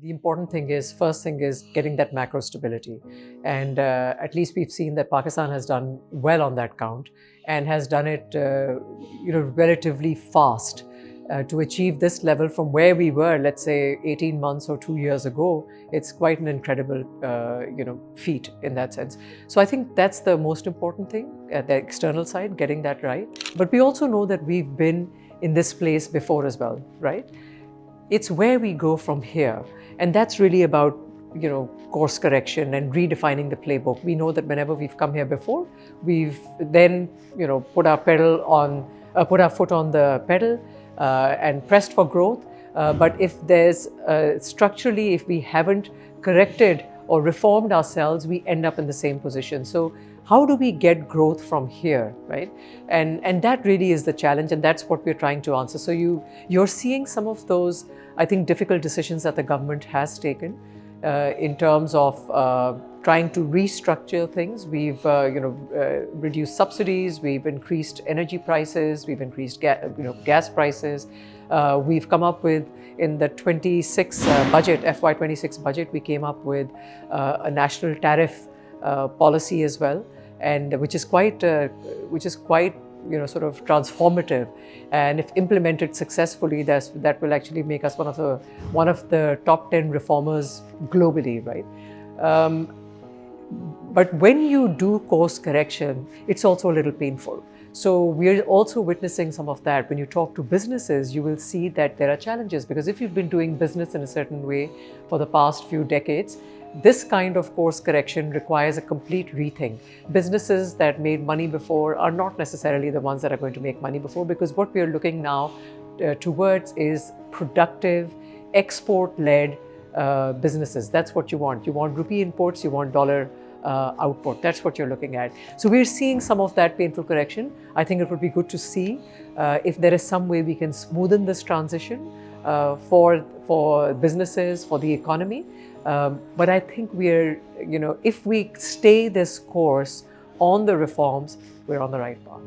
The important thing is, first thing is getting that macro stability. And at least we've seen that Pakistan has done well on that count and has done it relatively fast. To achieve this level from where we were, let's say 18 months or 2 years ago, it's quite an incredible feat in that sense. So I think that's the most important thing at the external side, getting that right. But we also know that we've been in this place before as well, right? It's where we go from here. And that's really about, course correction and redefining the playbook. We know that whenever we've come here before, we've then, put our foot on the pedal and pressed for growth. But if there's structurally, if we haven't corrected or reformed ourselves, we end up in the same position. So how do we get growth from here, right? And that really is the challenge, and that's what we're trying to answer. So you're seeing some of those, I think, difficult decisions that the government has taken in terms of trying to restructure things. We've reduced subsidies, we've increased energy prices, we've increased gas prices. We've come up with, in the 26 budget, FY26 budget, we came up with a national tariff policy as well, and which is quite sort of transformative, and if implemented successfully, that will actually make us one of the top 10 reformers globally, right? But when you do course correction, it's also a little painful. So we're also witnessing some of that. When you talk to businesses, you will see that there are challenges, because if you've been doing business in a certain way for the past few decades, this kind of course correction requires a complete rethink. Businesses that made money before are not necessarily the ones that are going to make money before, because what we are looking now towards is productive, export-led businesses. That's what you want. You want rupee imports, you want dollar output. That's what you're looking at. So we're seeing some of that painful correction. I think it would be good to see if there is some way we can smoothen this transition for businesses, for the economy. But I think if we stay this course on the reforms, we're on the right path.